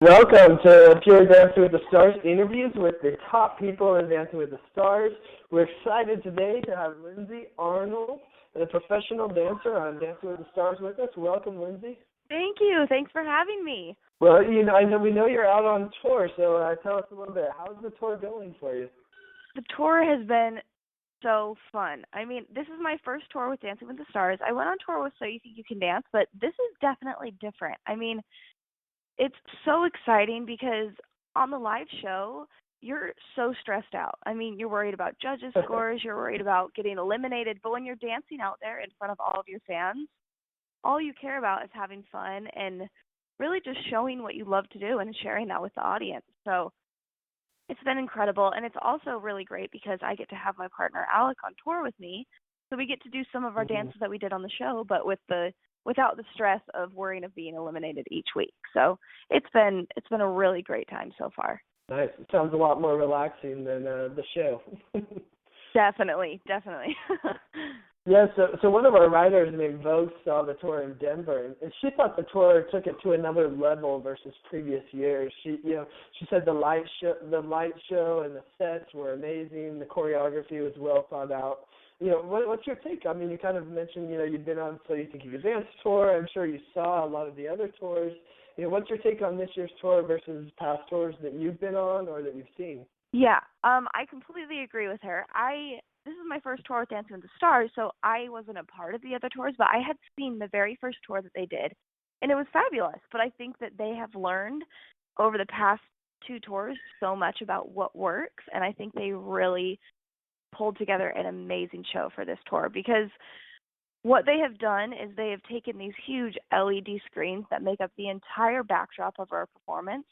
Welcome to Pure Dancing with the Stars interviews with the top people in Dancing with the Stars. We're excited today to have Lindsay Arnold, a professional dancer on Dancing with the Stars with us. Welcome, Lindsay. Thank you. Thanks for having me. Well, we know you're out on tour, so tell us a little bit. How's the tour going for you? The tour has been so fun. I mean, this is my first tour with Dancing with the Stars. I went on tour with So You Think You Can Dance, but this is definitely different. I mean, it's so exciting because on the live show, you're so stressed out. I mean, you're worried about judges' scores, you're worried about getting eliminated, but when you're dancing out there in front of all of your fans, all you care about is having fun and really just showing what you love to do and sharing that with the audience. So it's been incredible, and it's also really great because I get to have my partner Alec on tour with me, so we get to do some of our dances that we did on the show, but without the stress of worrying of being eliminated each week. So it's been a really great time so far. Nice. It sounds a lot more relaxing than the show. Definitely. Yeah, so one of our writers named Vogue saw the tour in Denver, and she thought the tour took it to another level versus previous years. She said the light show and the sets were amazing. The choreography was well thought out. What's your take? I mean, you kind of mentioned, you've been on So You Think You Can Dance tour. I'm sure you saw a lot of the other tours. What's your take on this year's tour versus past tours that you've been on or that you've seen? Yeah, I completely agree with her. This is my first tour with Dancing with the Stars, so I wasn't a part of the other tours, but I had seen the very first tour that they did, and it was fabulous. But I think that they have learned over the past two tours so much about what works, and I think they really pulled together an amazing show for this tour because what they have done is they have taken these huge LED screens that make up the entire backdrop of our performance,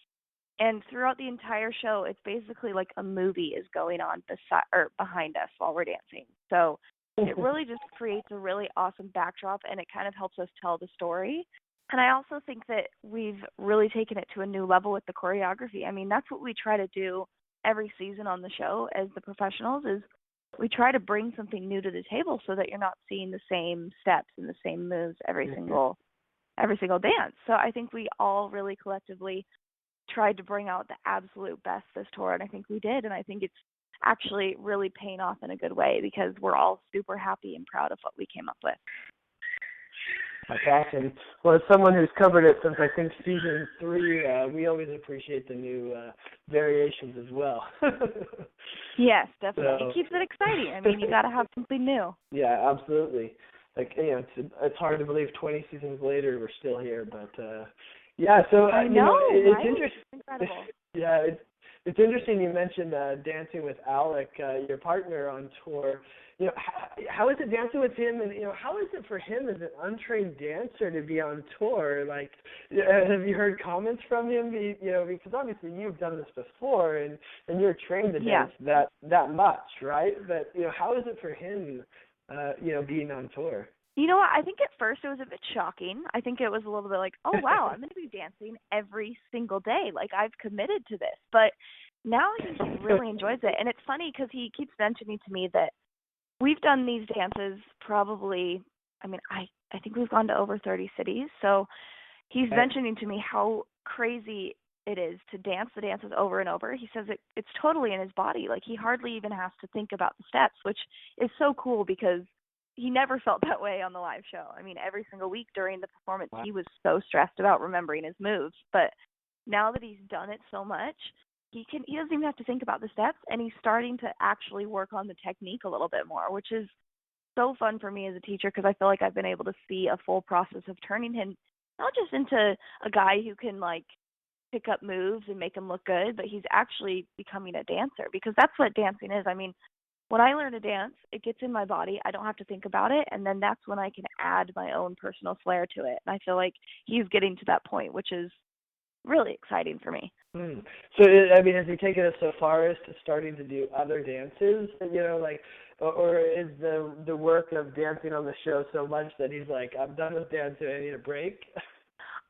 and throughout the entire show, it's basically like a movie is going on behind us while we're dancing. So it really just creates a really awesome backdrop, and it kind of helps us tell the story. And I also think that we've really taken it to a new level with the choreography. I mean, that's what we try to do every season on the show as the professionals is we try to bring something new to the table so that you're not seeing the same steps and the same moves every single dance. So I think we all really collectively tried to bring out the absolute best this tour, and I think we did, and I think it's actually really paying off in a good way because we're all super happy and proud of what we came up with. Awesome. Well, as someone who's covered it since I think season 3, we always appreciate the new variations as well. Yes, definitely. So, it keeps it exciting. I mean, you got to have something new. Yeah, absolutely. Like, it's hard to believe 20 seasons later we're still here, but yeah. So I know, it's right? interesting. It's incredible. Yeah, it's interesting you mentioned dancing with Alec, your partner on tour. How is it dancing with him, and how is it for him as an untrained dancer to be on tour? Like, have you heard comments from him? Because obviously you've done this before, and you're trained to dance that much, right? But how is it for him, being on tour? You know what? I think at first it was a bit shocking. I think it was a little bit like, oh, wow, I'm going to be dancing every single day. Like, I've committed to this. But now I think he really enjoys it. And it's funny because he keeps mentioning to me that we've done these dances probably, I think we've gone to over 30 cities. So he's mentioning to me how crazy it is to dance the dances over and over. He says it's totally in his body. Like, he hardly even has to think about the steps, which is so cool because he never felt that way on the live show. I mean, every single week during the performance, he was so stressed about remembering his moves. But now that he's done it so much, he doesn't even have to think about the steps, and he's starting to actually work on the technique a little bit more, which is so fun for me as a teacher because I feel like I've been able to see a full process of turning him not just into a guy who can, like, pick up moves and make them look good, but he's actually becoming a dancer because that's what dancing is. I mean, when I learn to dance, it gets in my body. I don't have to think about it, and then that's when I can add my own personal flair to it. And I feel like he's getting to that point, which is really exciting for me. So, has he taken it so far as to starting to do other dances, or is the work of dancing on the show so much that he's like, I'm done with dancing, I need a break?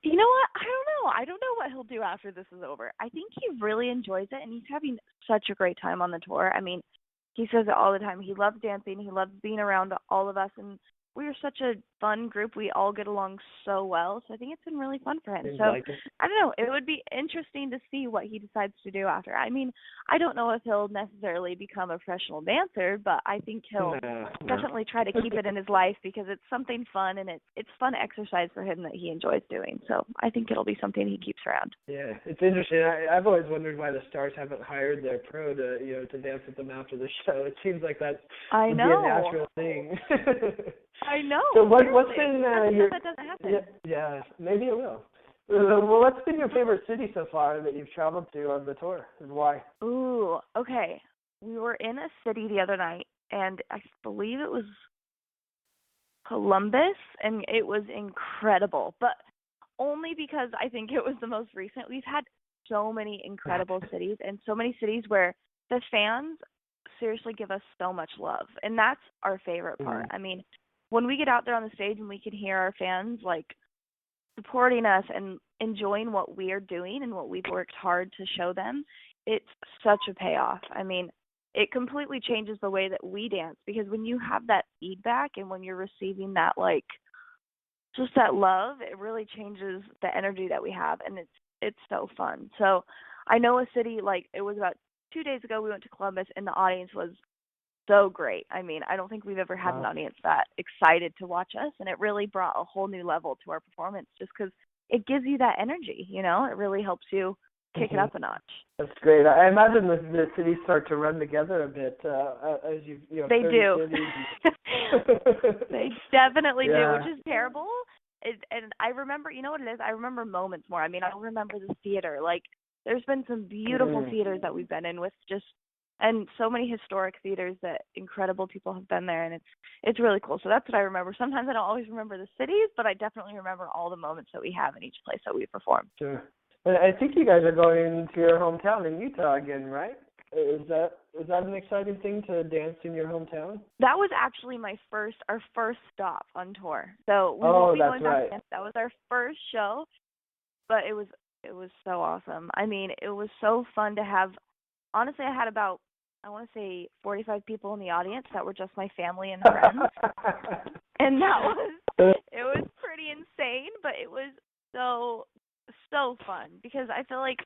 You know what? I don't know. I don't know what he'll do after this is over. I think he really enjoys it, and he's having such a great time on the tour. I mean, he says it all the time. He loves dancing. He loves being around all of us, and we're such a fun group. We all get along so well. So I think it's been really fun for him. Seems So like it. I don't know. It would be interesting to see what he decides to do after. I mean, I don't know if he'll necessarily become a professional dancer, but I think he'll No. definitely try to keep it in his life because it's something fun and it's fun exercise for him that he enjoys doing. So I think it'll be something he keeps around. Yeah, it's interesting. I've always wondered why the stars haven't hired their pro to to dance with them after the show. It seems like that would be a natural thing. I know. So what's been that doesn't happen. Yeah, maybe it will. Well, what's been your favorite city so far that you've traveled to on the tour, and why? Ooh, okay. We were in a city the other night, and I believe it was Columbus, and it was incredible. But only because I think it was the most recent. We've had so many incredible cities, and so many cities where the fans seriously give us so much love, and that's our favorite part. I mean, when we get out there on the stage and we can hear our fans like supporting us and enjoying what we are doing and what we've worked hard to show them, it's such a payoff. I mean, it completely changes the way that we dance because when you have that feedback and when you're receiving that like just that love, it really changes the energy that we have, and it's so fun. So I know a city, like it was about 2 days ago we went to Columbus and the audience was so great. I mean, I don't think we've ever had an audience that excited to watch us, and it really brought a whole new level to our performance just because it gives you that energy, it really helps you kick it up a notch. That's great. I imagine the cities start to run together a bit as They do. They definitely do, which is terrible. And I remember, you know what it is? I remember moments more. I mean, I remember the theater. Like, there's been some beautiful theaters that we've been in with and so many historic theaters that incredible people have been there, and it's really cool. So that's what I remember. Sometimes I don't always remember the cities, but I definitely remember all the moments that we have in each place that we perform. Sure. And I think you guys are going to your hometown in Utah again, right? Is that an exciting thing to dance in your hometown? That was actually our first stop on tour. So we won't be going back again. That was our first show, but it was so awesome. I mean, it was so fun to have. Honestly, I had about, I want to say 45 people in the audience that were just my family and friends. And it was pretty insane, but it was so fun because I feel like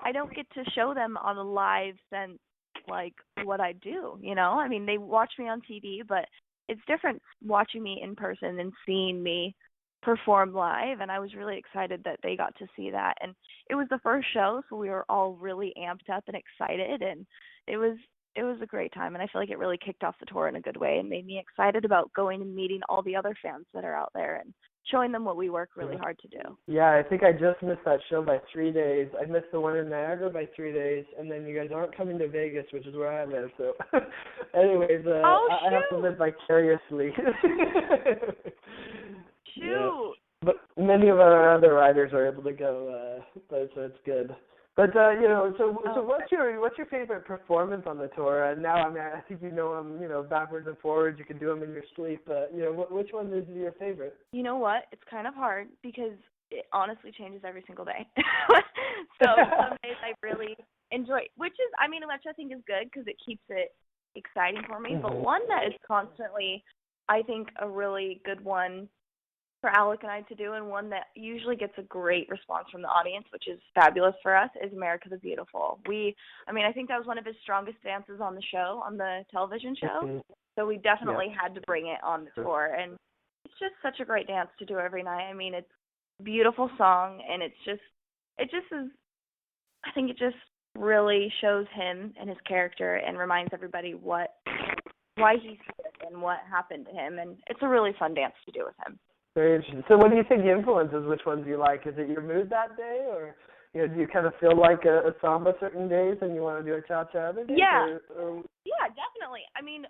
I don't get to show them on a live sense like what I do, I mean, they watch me on TV, but it's different watching me in person and seeing me perform live, and I was really excited that they got to see that. And it was the first show, so we were all really amped up and excited, and it was a great time, and I feel like it really kicked off the tour in a good way and made me excited about going and meeting all the other fans that are out there and showing them what we work really hard to do. Yeah, I think I just missed that show by 3 days. I missed the one in Niagara by 3 days, and then you guys aren't coming to Vegas, which is where I live. So, anyways, I have to live vicariously. Shoot. Yeah. But many of our other riders are able to go, so it's good. But so what's your favorite performance on the tour? And now, I mean, I think them, backwards and forwards. You can do them in your sleep. But which one is your favorite? You know what? It's kind of hard because it honestly changes every single day. So some days I really enjoy, which I think is good because it keeps it exciting for me. But one that is constantly, I think, a really good one for Alec and I to do, and one that usually gets a great response from the audience, which is fabulous for us, is America the Beautiful. I think that was one of his strongest dances on the show, on the television show, so we definitely had to bring it on the tour, and it's just such a great dance to do every night. I mean, it's a beautiful song, and it just is, I think it just really shows him and his character and reminds everybody why he's here and what happened to him, and it's a really fun dance to do with him. Very interesting. So what do you think influences which ones you like? Is it your mood that day, or do you kind of feel like a samba certain days and you want to do a cha-cha other days? Yeah. Yeah, definitely. I mean,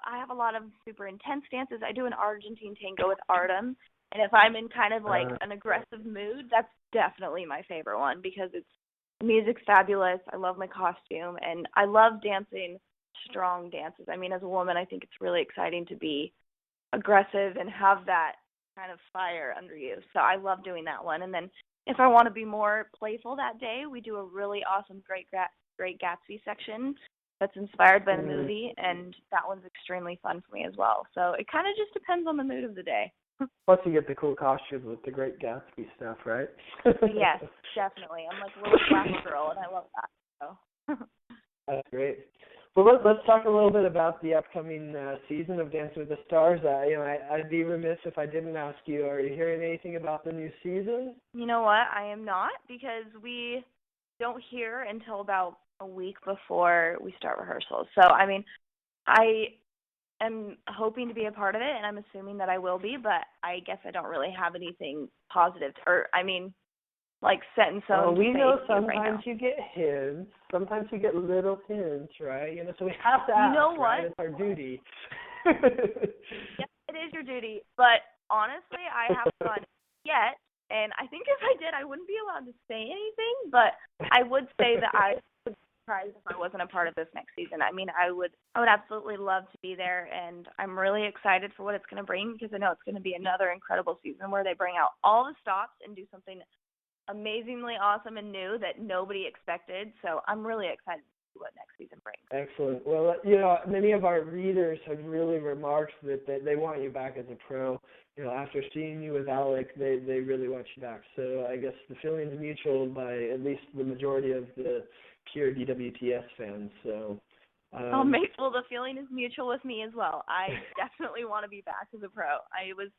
I have a lot of super intense dances. I do an Argentine tango with Artem, and if I'm in kind of like an aggressive mood, that's definitely my favorite one because the music's fabulous. I love my costume, and I love dancing strong dances. I mean, as a woman, I think it's really exciting to be aggressive and have that kind of fire under you. So I love doing that one. And then if I want to be more playful that day, we do a really awesome Great Gatsby section that's inspired by the movie, and that one's extremely fun for me as well. So it kind of just depends on the mood of the day. Plus, you get the cool costumes with the Great Gatsby stuff, right? Yes, definitely. I'm like a little black girl, and I love that. So. That's great. Well, let's talk a little bit about the upcoming season of Dancing with the Stars. I'd be remiss if I didn't ask you, are you hearing anything about the new season? You know what? I am not, because we don't hear until about a week before we start rehearsals. So, I mean, I am hoping to be a part of it, and I'm assuming that I will be, but I guess I don't really have anything positive like set in stone. We know sometimes right you get hints. Sometimes you get little hints, right? So we have to ask. You know what? Right? It's our duty. Yes, it is your duty. But honestly, I haven't gotten it yet. And I think if I did, I wouldn't be allowed to say anything. But I would say that I would be surprised if I wasn't a part of this next season. I mean, I would absolutely love to be there. And I'm really excited for what it's going to bring, because I know it's going to be another incredible season where they bring out all the stops and do something amazingly awesome and new that nobody expected. So I'm really excited to see what next season brings. Excellent. Well, many of our readers have really remarked that they want you back as a pro. After seeing you with Alec, they really want you back. So I guess the feeling is mutual by at least the majority of the pure DWTS fans. So. Well, the feeling is mutual with me as well. I definitely want to be back as a pro. It was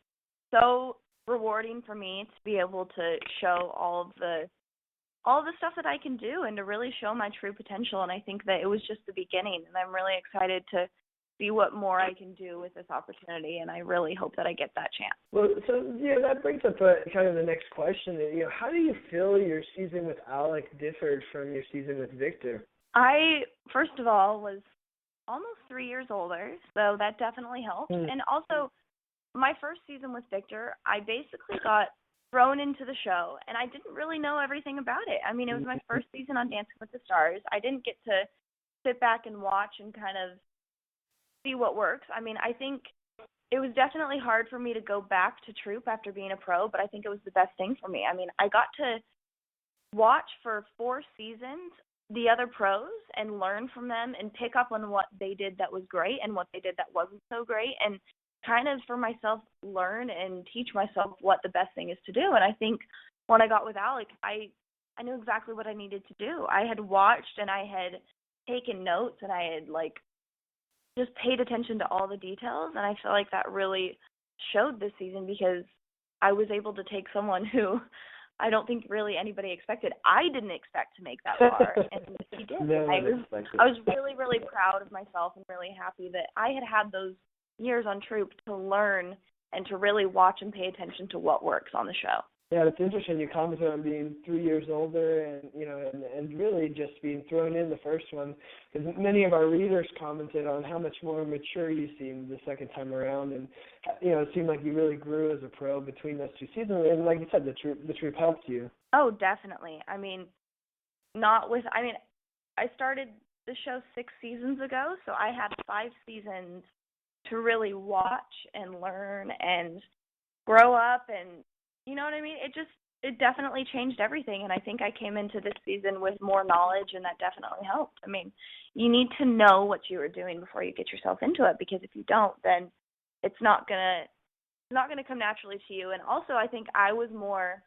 so rewarding for me to be able to show all the stuff that I can do and to really show my true potential. And I think that it was just the beginning, and I'm really excited to see what more I can do with this opportunity, and I really hope that I get that chance. Well, so that brings up kind of the next question. How do you feel your season with Alec differed from your season with Victor? I, first of all, was almost 3 years older, so that definitely helped. And also, my first season with Victor, I basically got thrown into the show, and I didn't really know everything about it. I mean, it was my first season on Dancing with the Stars. I didn't get to sit back and watch and kind of see what works. I mean, I think it was definitely hard for me to go back to troupe after being a pro, but I think it was the best thing for me. I mean, I got to watch for 4 seasons the other pros and learn from them and pick up on what they did that was great and what they did that wasn't so great, and kind of for myself learn and teach myself what the best thing is to do. And I think when I got with Alec, I knew exactly what I needed to do. I had watched and I had taken notes, and I had just paid attention to all the details, and I feel like that really showed this season, because I was able to take someone who I don't think really anybody expected. I didn't expect to make that far, and he did. No, I was really, really proud of myself and really happy that I had those years on troupe to learn and to really watch and pay attention to what works on the show. Yeah, it's interesting. You commented on being 3 years older, and really just being thrown in the first one, because many of our readers commented on how much more mature you seemed the second time around, and it seemed like you really grew as a pro between those 2 seasons. And like you said, the troupe helped you. Oh, definitely. I mean, I started the show 6 seasons ago, so I had 5 seasons to really watch and learn and grow up, and you know what I mean? It definitely changed everything, and I think I came into this season with more knowledge, and that definitely helped. I mean, you need to know what you are doing before you get yourself into it, because if you don't, then it's not gonna come naturally to you. And also, I think I was more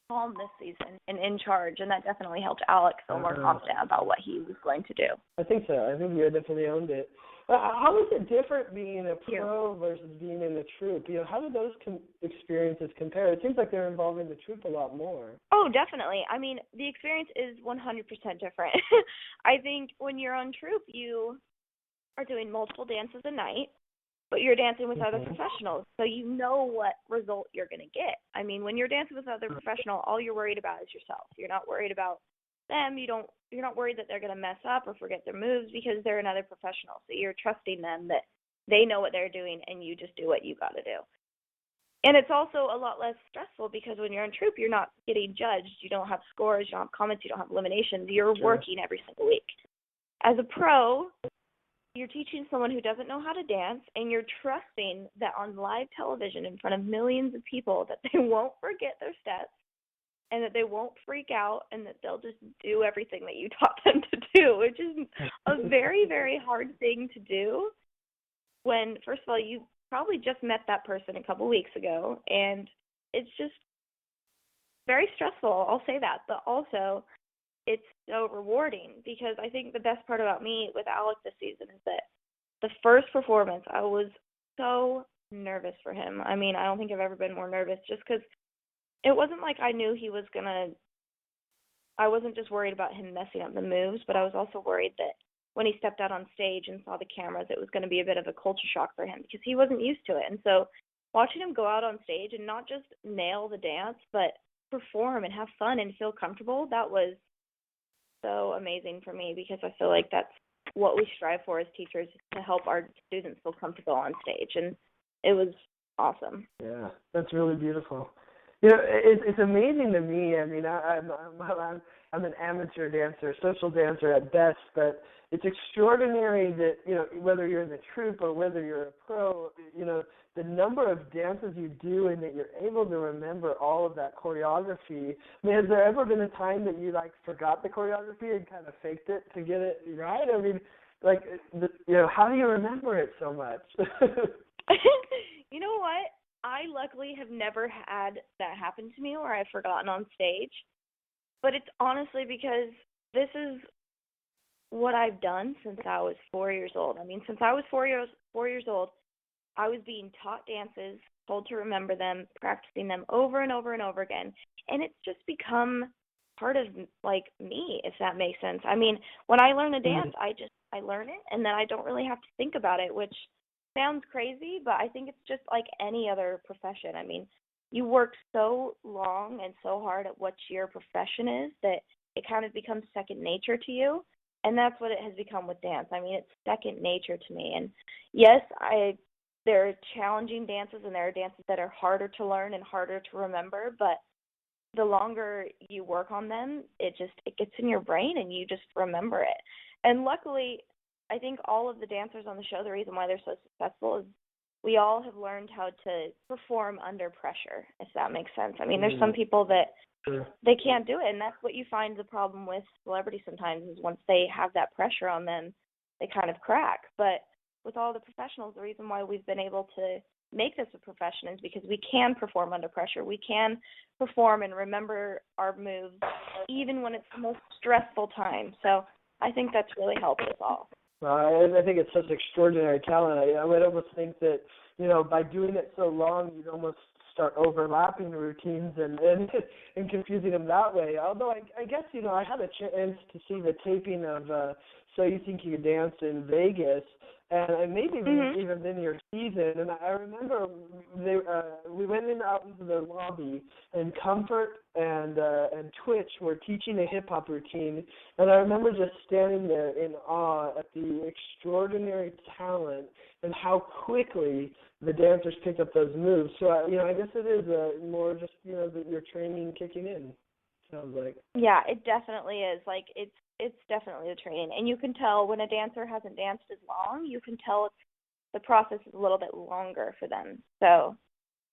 calm this season and in charge, and that definitely helped Alec feel more confident about what he was going to do. I think so. I think you definitely owned it. How is it different being a pro versus being in the troupe? How do those experiences compare? It seems like they're involving the troupe a lot more. Oh, definitely. I mean, the experience is 100% different. I think when you're on troupe, you are doing multiple dances a night, but you're dancing with other professionals, so you know what result you're going to get. I mean, when you're dancing with other professionals, all you're worried about is yourself. You're not worried about them. You're not worried that they're going to mess up or forget their moves, because they're another professional. So you're trusting them that they know what they're doing, and you just do what you got to do. And it's also a lot less stressful, because when you're on troupe, you're not getting judged. You don't have scores, you don't have comments, you don't have eliminations. You're working every single week. As a pro, you're teaching someone who doesn't know how to dance, and you're trusting that on live television in front of millions of people that they won't forget their steps, and that they won't freak out and that they'll just do everything that you taught them to do, which is a very, very hard thing to do when, first of all, you probably just met that person a couple weeks ago, and it's just very stressful, I'll say that, but also it's so rewarding because I think the best part about me with Alec this season is that the first performance, I was so nervous for him. I mean, I don't think I've ever been more nervous just because it wasn't like I knew he was going to, I wasn't just worried about him messing up the moves, but I was also worried that when he stepped out on stage and saw the cameras, it was going to be a bit of a culture shock for him because he wasn't used to it. And so watching him go out on stage and not just nail the dance, but perform and have fun and feel comfortable, that was so amazing for me because I feel like that's what we strive for as teachers, to help our students feel comfortable on stage. And it was awesome. Yeah, that's really beautiful. You know, it's amazing to me. I mean, I'm an amateur dancer, social dancer at best, but it's extraordinary that, you know, whether you're in the troupe or whether you're a pro, you know, the number of dances you do and that you're able to remember all of that choreography. I mean, has there ever been a time that you, like, forgot the choreography and kind of faked it to get it right? I mean, like, you know, how do you remember it so much? You know what? I luckily have never had that happen to me where I've forgotten on stage. But it's honestly because this is what I've done since I was 4 years old. I mean, since I was 4 years old, I was being taught dances, told to remember them, practicing them over and over and over again. And it's just become part of, like, me, if that makes sense. I mean, when I learn a dance, I learn it, and then I don't really have to think about it, which sounds crazy, but I think it's just like any other profession. I mean, you work so long and so hard at what your profession is that it kind of becomes second nature to you, and that's what it has become with dance. I mean, it's second nature to me. And yes, there are challenging dances and there are dances that are harder to learn and harder to remember, but the longer you work on them, it gets in your brain and you just remember it. And luckily, I think all of the dancers on the show, the reason why they're so successful is we all have learned how to perform under pressure, if that makes sense. I mean, there's some people that they can't do it, and that's what you find the problem with celebrities sometimes is once they have that pressure on them, they kind of crack. But with all the professionals, the reason why we've been able to make this a profession is because we can perform under pressure. We can perform and remember our moves even when it's the most stressful time. So I think that's really helped us all. I think it's such extraordinary talent. I would almost think that, you know, by doing it so long, you'd almost start overlapping the routines and confusing them that way. Although I guess, you know, I had a chance to see the taping of So You Think You Can Dance in Vegas, and maybe even in your season. And I remember we went out into the lobby, and Comfort and Twitch were teaching a hip hop routine, and I remember just standing there in awe at the extraordinary talent and how quickly the dancers picked up those moves. So you know, I guess it is more just, you know, your training kicking in. Sounds like. Yeah, it definitely is. Like it's definitely the training, and you can tell when a dancer hasn't danced as long. You can tell the process is a little bit longer for them. So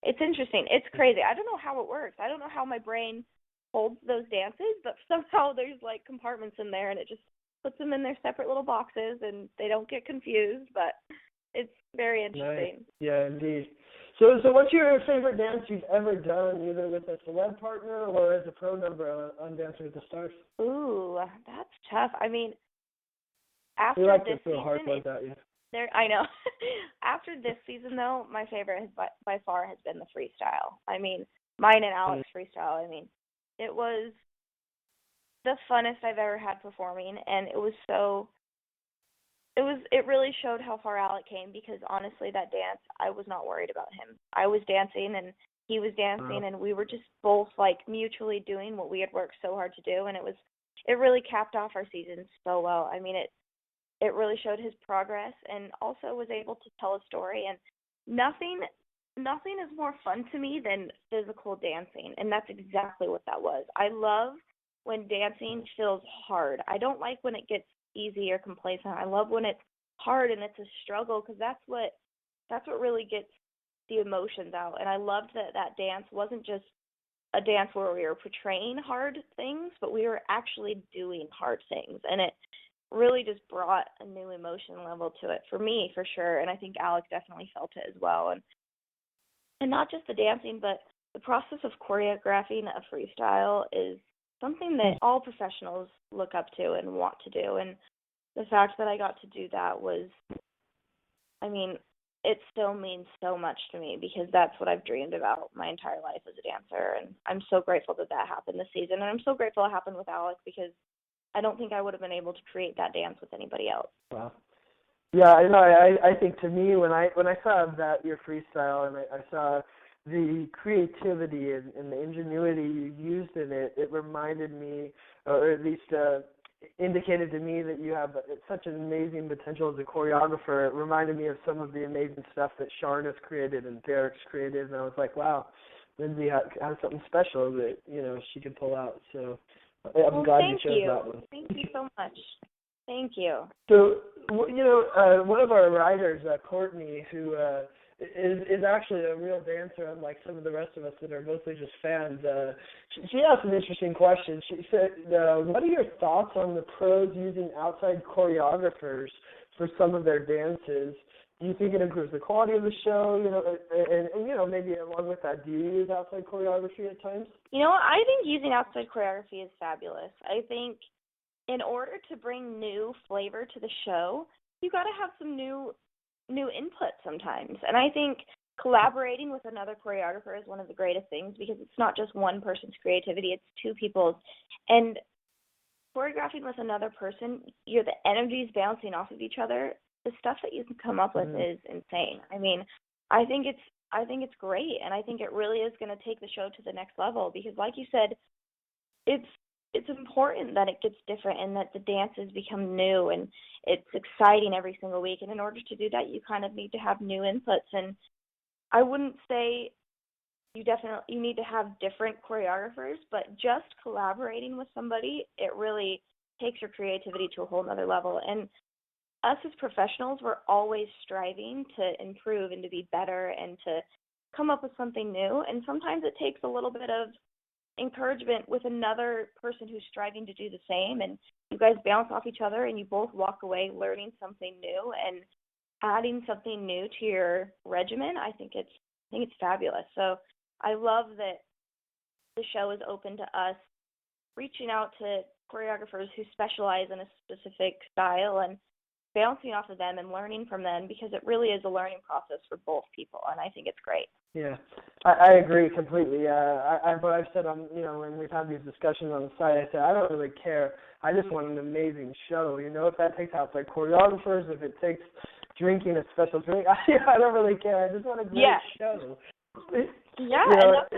it's interesting. It's crazy. I don't know how it works. I don't know how my brain holds those dances, but somehow there's like compartments in there, and it just puts them in their separate little boxes, and they don't get confused. But it's very interesting. Nice. Yeah, indeed. So what's your favorite dance you've ever done, either with a celeb partner or as a pro number on Dancing with the Stars? Ooh, that's tough. I mean, after like this to season, hard like that, yeah. I know. After this season, though, my favorite has by far has been the freestyle. I mean, mine and Alek's freestyle. I mean, it was the funnest I've ever had performing, and it really showed how far Alec came because honestly, that dance, I was not worried about him. I was dancing and he was dancing, and we were just both like mutually doing what we had worked so hard to do, and it really capped off our season so well. I mean, it really showed his progress and also was able to tell a story, and nothing is more fun to me than physical dancing, and that's exactly what that was. I love when dancing feels hard. I don't like when it gets easy or complacent. I love when it's hard and it's a struggle because that's what really gets the emotions out. And I loved that dance wasn't just a dance where we were portraying hard things, but we were actually doing hard things. And it really just brought a new emotion level to it for me, for sure. And I think Alec definitely felt it as well. And not just the dancing, but the process of choreographing a freestyle is something that all professionals look up to and want to do. And the fact that I got to do that was, I mean, it still means so much to me because that's what I've dreamed about my entire life as a dancer. And I'm so grateful that that happened this season. And I'm so grateful it happened with Alec because I don't think I would have been able to create that dance with anybody else. Wow. Yeah, I know. I think to me when I saw that your freestyle and I saw the creativity and the ingenuity you used in it, it reminded me, or at least indicated to me that you have such an amazing potential as a choreographer. It reminded me of some of the amazing stuff that Sharna's created and Derek's created, and I was like, wow, Lindsay has something special that she could pull out. So I'm glad you chose that one. Thank you so much. Thank you. So one of our writers, Courtney, who is actually a real dancer, unlike some of the rest of us that are mostly just fans. She asked an interesting question. She said, what are your thoughts on the pros using outside choreographers for some of their dances? Do you think it improves the quality of the show? And maybe along with that, do you use outside choreography at times? I think using outside choreography is fabulous. I think in order to bring new flavor to the show, you got to have some new input sometimes. And I think collaborating with another choreographer is one of the greatest things because it's not just one person's creativity, it's two people's. And choreographing with another person, the energy's bouncing off of each other. The stuff that you can come up with is insane. I mean, I think it's great, and I think it really is going to take the show to the next level because, like you said, it's important that it gets different and that the dances become new and it's exciting every single week. And in order to do that, you kind of need to have new inputs. And I wouldn't say you need to have different choreographers, but just collaborating with somebody, it really takes your creativity to a whole nother level. And us as professionals, we're always striving to improve and to be better and to come up with something new. And sometimes it takes a little bit of encouragement with another person who's striving to do the same, and you guys bounce off each other and you both walk away learning something new and adding something new to your regimen. I think it's fabulous. So I love that the show is open to us reaching out to choreographers who specialize in a specific style and bouncing off of them and learning from them because it really is a learning process for both people, and I think it's great. Yeah, I agree completely. What I've said on, when we've had these discussions on the site, I said I don't really care. I just want an amazing show. If that takes outside choreographers, if it takes drinking a special drink, I don't really care. I just want a great show. It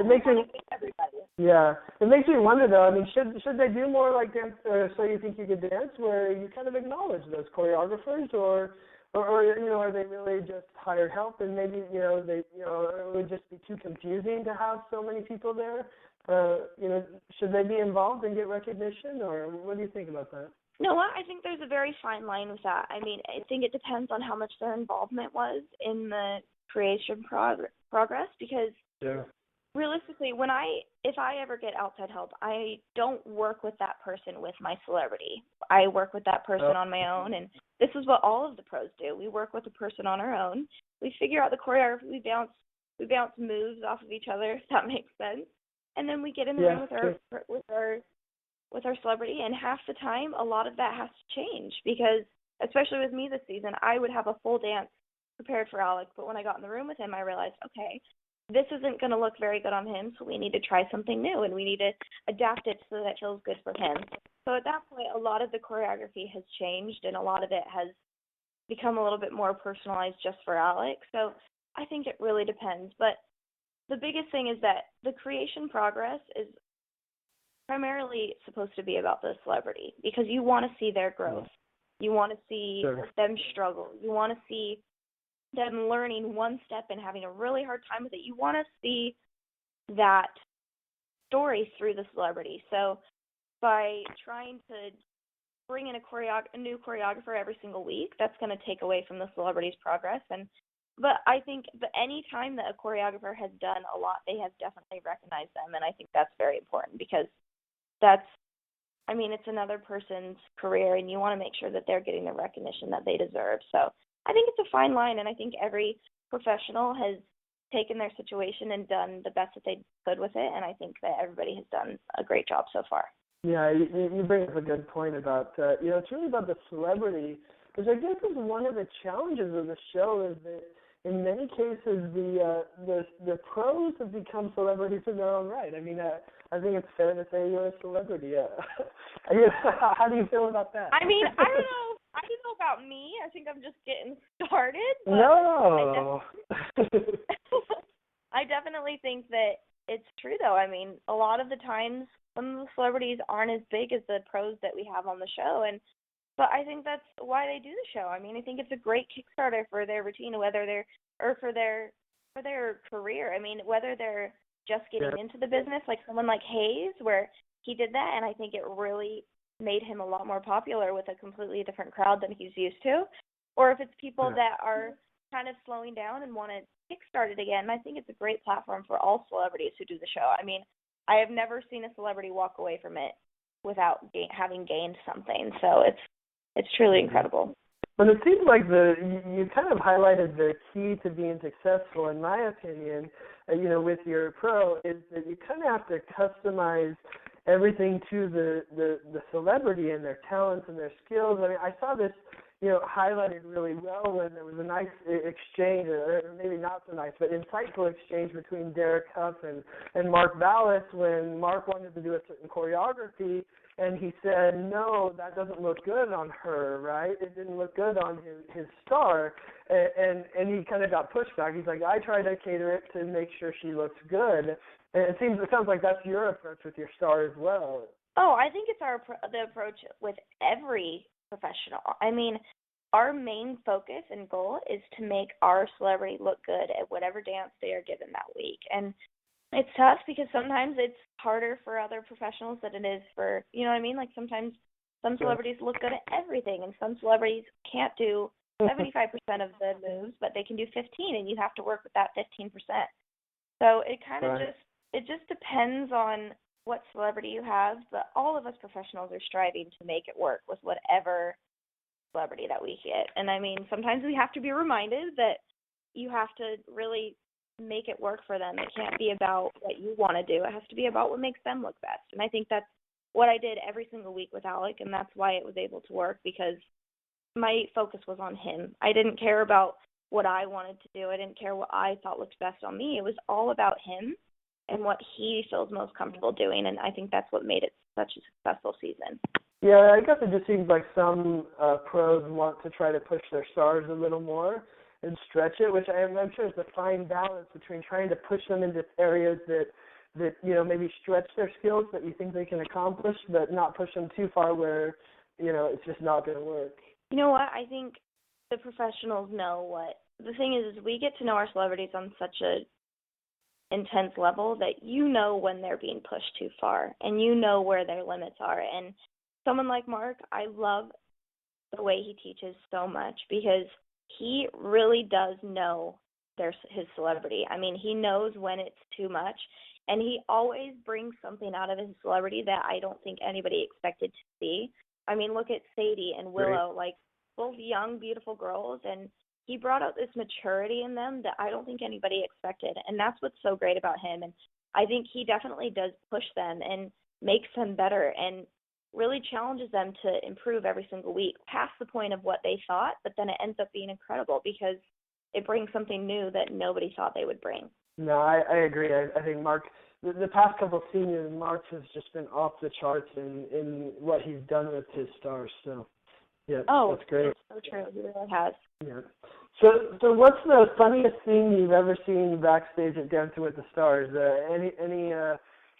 makes me everybody. Yeah, it makes me wonder though. I mean, should they do more like dance? So you think you could dance, where you kind of acknowledge those choreographers, or are they really just hired help? And maybe it would just be too confusing to have so many people there. Should they be involved and get recognition, or what do you think about that? No, I think there's a very fine line with that. I mean, I think it depends on how much their involvement was in the creation progress because realistically, if I ever get outside help, I don't work with that person with my celebrity. I work with that person on my own, and this is what all of the pros do. We work with a person on our own. We figure out the choreography. We bounce moves off of each other, if that makes sense. And then we get in the room with our celebrity, and half the time, a lot of that has to change because, especially with me this season, I would have a full dance prepared for Alec, but when I got in the room with him, I realized, okay, this isn't going to look very good on him, so we need to try something new, and we need to adapt it so that it feels good for him. So at that point, a lot of the choreography has changed, and a lot of it has become a little bit more personalized just for Alec. So I think it really depends. But the biggest thing is that the creation progress is primarily supposed to be about the celebrity because you want to see their growth. You want to see them struggle. You want to see them learning one step and having a really hard time with it. You want to see that story through the celebrity. So by trying to bring in a new choreographer every single week, that's going to take away from the celebrity's progress. And But I think any time that a choreographer has done a lot, they have definitely recognized them, and I think that's very important because it's another person's career, and you want to make sure that they're getting the recognition that they deserve. So I think it's a fine line, and I think every professional has taken their situation and done the best that they could with it, and I think that everybody has done a great job so far. Yeah, you bring up a good point about, it's really about the celebrity, which I guess is one of the challenges of the show is that in many cases the pros have become celebrities in their own right. I mean, I think it's fair to say you're a celebrity. How do you feel about that? I mean, I don't know. I don't know about me. I think I'm just getting started. But No. I definitely think that it's true, though. I mean, a lot of the times some of the celebrities aren't as big as the pros that we have on the show, but I think that's why they do the show. I mean, I think it's a great Kickstarter for their routine, for their career. I mean, whether they're just getting into the business, like someone like Hayes, where he did that, and I think it really made him a lot more popular with a completely different crowd than he's used to, or if it's people that are kind of slowing down and want to kickstart it again. I think it's a great platform for all celebrities who do the show. I mean, I have never seen a celebrity walk away from it without having gained something. So it's truly incredible. But it seems like you kind of highlighted the key to being successful, in my opinion, with your pro, is that you kind of have to customize everything to the celebrity and their talents and their skills. I mean, I saw this, highlighted really well when there was a nice exchange, or maybe not so nice, but insightful exchange between Derek Huff and Mark Vallis when Mark wanted to do a certain choreography, and he said, no, that doesn't look good on her, right? It didn't look good on his star, and he kind of got pushback. He's like, I try to cater it to make sure she looks good. And it sounds like that's your approach with your star as well. Oh, I think it's the approach with every professional. I mean, our main focus and goal is to make our celebrity look good at whatever dance they are given that week. And it's tough because sometimes it's harder for other professionals than it is for, you know what I mean? Like sometimes some celebrities look good at everything, and some celebrities can't do 75% of the moves, but they can do 15, and you have to work with that 15%. So it kind of just depends on what celebrity you have, but all of us professionals are striving to make it work with whatever celebrity that we get. And I mean, sometimes we have to be reminded that you have to really make it work for them. It can't be about what you want to do. It has to be about what makes them look best. And I think that's what I did every single week with Alec, and that's why it was able to work, because my focus was on him. I didn't care about what I wanted to do. I didn't care what I thought looked best on me. It was all about him and what he feels most comfortable doing, and I think that's what made it such a successful season. Yeah, I guess it just seems like some pros want to try to push their stars a little more and stretch it, which I'm sure is a fine balance between trying to push them into areas that maybe stretch their skills that you think they can accomplish, but not push them too far where, it's just not going to work. You know what? I think the professionals know what. The thing is we get to know our celebrities on such a intense level that when they're being pushed too far, and where their limits are. And someone like Mark, I love the way he teaches so much, because he really does know his celebrity. I mean, he knows when it's too much, and he always brings something out of his celebrity that I don't think anybody expected to see. I mean, look at Sadie and Willow, like both young, beautiful girls, and he brought out this maturity in them that I don't think anybody expected, and that's what's so great about him. And I think he definitely does push them and makes them better and really challenges them to improve every single week, past the point of what they thought, but then it ends up being incredible because it brings something new that nobody thought they would bring. No, I agree. I think Mark, the past couple of seasons, Mark has just been off the charts in what he's done with his stars. So, yeah, that's great. It's so true. He really has. Yeah. So what's the funniest thing you've ever seen backstage at Dancing with the Stars? Any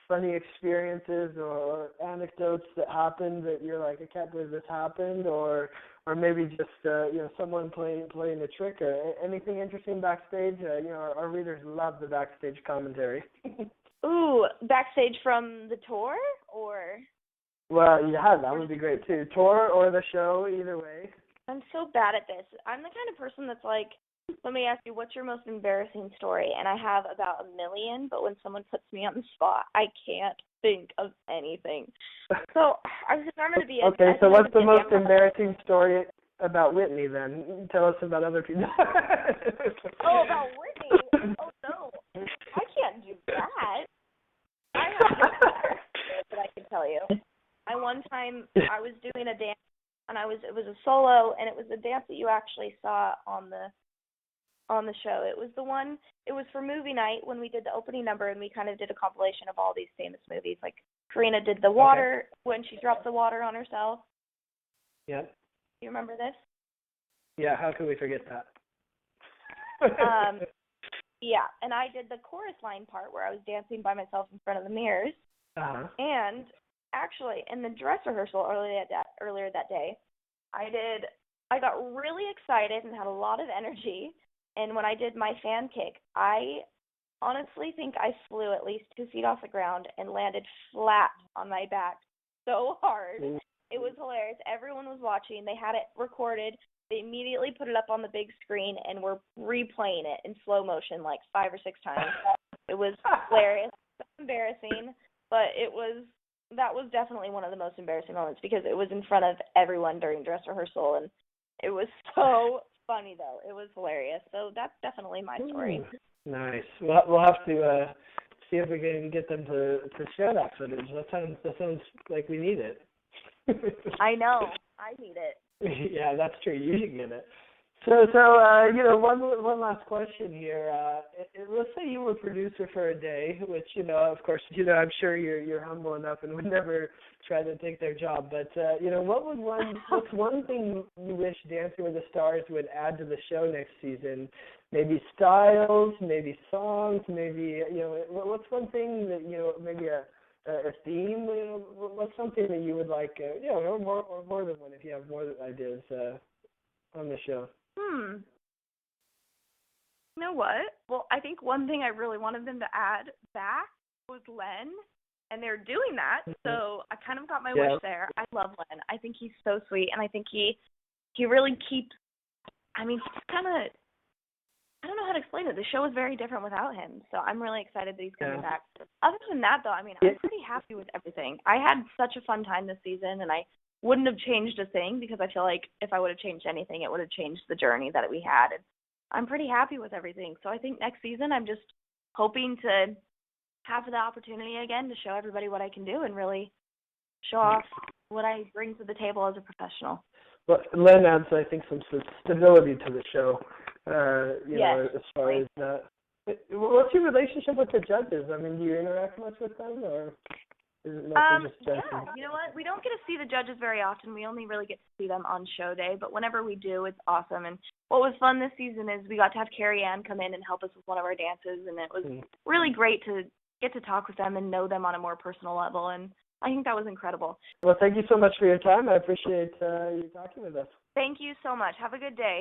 funny experiences or anecdotes that happened that you're like, I can't believe this happened, or maybe just someone playing a trick, or anything interesting backstage? Our readers love the backstage commentary. Ooh, backstage from the tour, or? Well, yeah, that would be great too. Tour or the show, either way. I'm so bad at this. I'm the kind of person that's like, Let me ask you, what's your most embarrassing story? And I have about a million, but when someone puts me on the spot, I can't think of anything. So I was determined to be a... Okay, so what's the most embarrassing story about Whitney then? Tell us about other people. Oh, about Whitney? Oh, no. I can't do that. I have no that I can tell you. One time I was doing a dance, and it was a solo, and it was the dance that you actually saw on the show. It was for movie night when we did the opening number, and we kind of did a compilation of all these famous movies. Like Karina did the water when she dropped the water on herself. Yeah. You remember this? Yeah, how can we forget that? Yeah, and I did the chorus line part where I was dancing by myself in front of the mirrors. Uh-huh. And actually, in the dress rehearsal earlier that day, I got really excited and had a lot of energy. And when I did my fan kick, I honestly think I flew at least 2 feet off the ground and landed flat on my back so hard. It was hilarious. Everyone was watching. They had it recorded. They immediately put it up on the big screen and were replaying it in slow motion like 5 or 6 times. It was hilarious. So embarrassing, but that was definitely one of the most embarrassing moments because it was in front of everyone during dress rehearsal, and it was so funny, though. It was hilarious. So that's definitely my story. Nice. We'll have to see if we can get them to share that footage. That sounds like we need it. I know. I need it. Yeah, that's true. You should get it. So one last question here. Let's say you were producer for a day, which of course, I'm sure you're humble enough and would never try to take their job. But what's one thing you wish Dancing with the Stars would add to the show next season? Maybe styles, maybe songs, maybe what's one thing that maybe a theme? What's something that you would like? Or more than one if you have more ideas on the show. You know what? Well, I think one thing I really wanted them to add back was Len, and they're doing that, so I kind of got my wish there. I love Len. I think he's so sweet, and I think he really keeps, he's kind of, I don't know how to explain it. The show is very different without him, so I'm really excited that he's coming back. Other than that, though, I'm pretty happy with everything. I had such a fun time this season, and I wouldn't have changed a thing because I feel like if I would have changed anything, it would have changed the journey that we had. And I'm pretty happy with everything. So I think next season I'm just hoping to have the opportunity again to show everybody what I can do and really show off what I bring to the table as a professional. Well, Len adds, I think, some stability to the show. As far as that. What's your relationship with the judges? Do you interact much with them, or is it mostly just judging? Yeah, you know what? We don't get to see the judges very often. We only really get to see them on show day, but whenever we do, it's awesome. And what was fun this season is we got to have Carrie Ann come in and help us with one of our dances, and it was really great to get to talk with them and know them on a more personal level, and I think that was incredible. Well, thank you so much for your time. I appreciate you talking with us. Thank you so much. Have a good day.